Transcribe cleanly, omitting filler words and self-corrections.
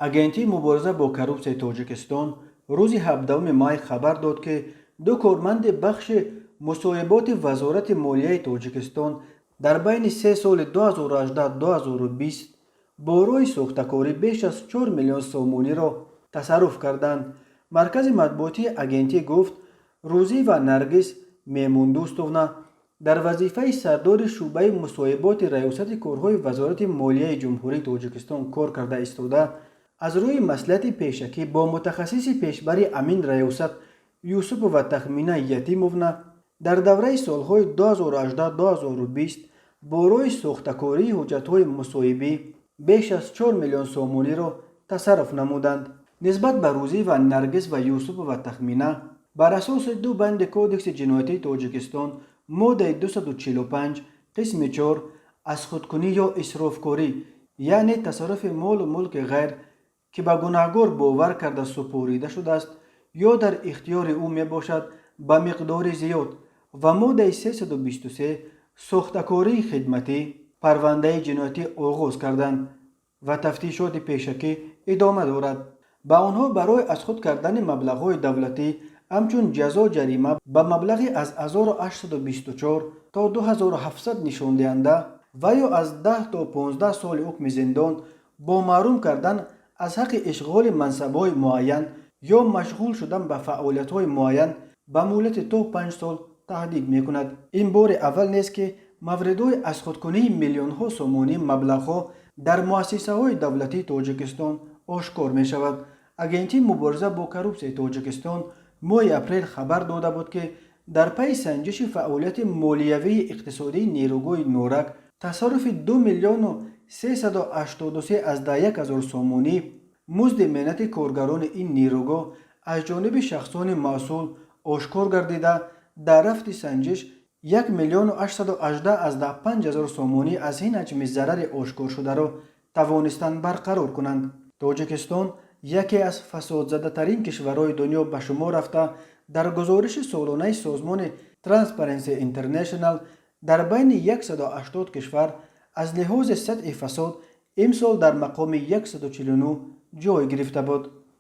агентии мубориза бо коррупсияи тоҷикистон рӯзи 17 май хабар дод ки ду корманди бахши мусоиботи вазорати молияи тоҷикистон дар байни 3 соли 2018-2020 бо роҳи сохтакорӣ беш аз 4 миллион сомониро тасарруф карданд. маркази матбуотии агентӣ гуфт рӯзива наргис мемундӯстовна дар вазифаи сардори шӯъбаи мусоиботи раёсати корҳои вазорати молияи ҷумҳурии тоҷикистон кор карда истода, аз рӯи маслиҳати пешакӣ бо мутахассиси пешбари амин раёсат юсупова тахмина ятимовна дар давраи солҳои 2018-2020 бо роҳи сохтакории ҳуҷҷатҳои мусоибӣ беш аз 4 миллион сомониро тасарруф намуданд. нисбат ба рӯзива наргис ва юсупова тахмина бар асоси ду банди кодекси ҷиноятии тоҷикистон моддаи 245 қисми 4 аз худкунӣ ё исрофкорӣ яъне тасарруфи молу мулки ғайр ки ба гунаҳгор бовар карда супорида шудааст ё дар ихтиёри ӯ мебошад ба миқдори зиёд ва моддаи 323 сохтакории хидматӣ парвандаи ҷиноятӣ оғоз карданд ва тафтишоти пешакӣ идома дорад. ба онҳо барои аз худ кардани маблағҳои давлатӣ ҳамчун ҷазо ҷарима ба маблағи аз 1824 то 2700 нишондиҳанда ва ё аз 10 то 15 соли ҳукми зиндон бо маҳрум кардан аз ҳаққи ишғоли мансабҳои муайян ё машғул шудан ба фаъолиятҳои муайян ба муддати то 5 сол таҳдид мекунад. ин бори аввал нест ки мавридҳои азхудкунии миллионҳо сомонӣ маблағҳо дар муассисаҳои давлатии тоҷикистон ошкор мешавад. агентии мубориза бо коррупсияи тоҷикистон моҳи апрел хабар дода буд ки дар пайи санҷиши фаъолияти молиявии иқтисодии нерӯгоҳи норак тасарруфи 2 миллиону 383 ҳазор сомонӣ музди меҳнати коргарони ин нерӯгоҳ аз ҷониби шахсони масъул ошкор гардида дар рафти санҷиш 1 миллиону 818 ҳазор сомонӣ аз ин ҳаҷми зарари ошкоршударо тавонистанд барқарор кунанд. тоҷикистон яке аз фасодзадатарин кишварҳои дунё ба шумор рафта дар гузориши солонаи созмони Transparency International дар байни 180 кишвар аз лиҳози сатҳи фасод имсол дар мақоми 149 ҷой гирифта буд.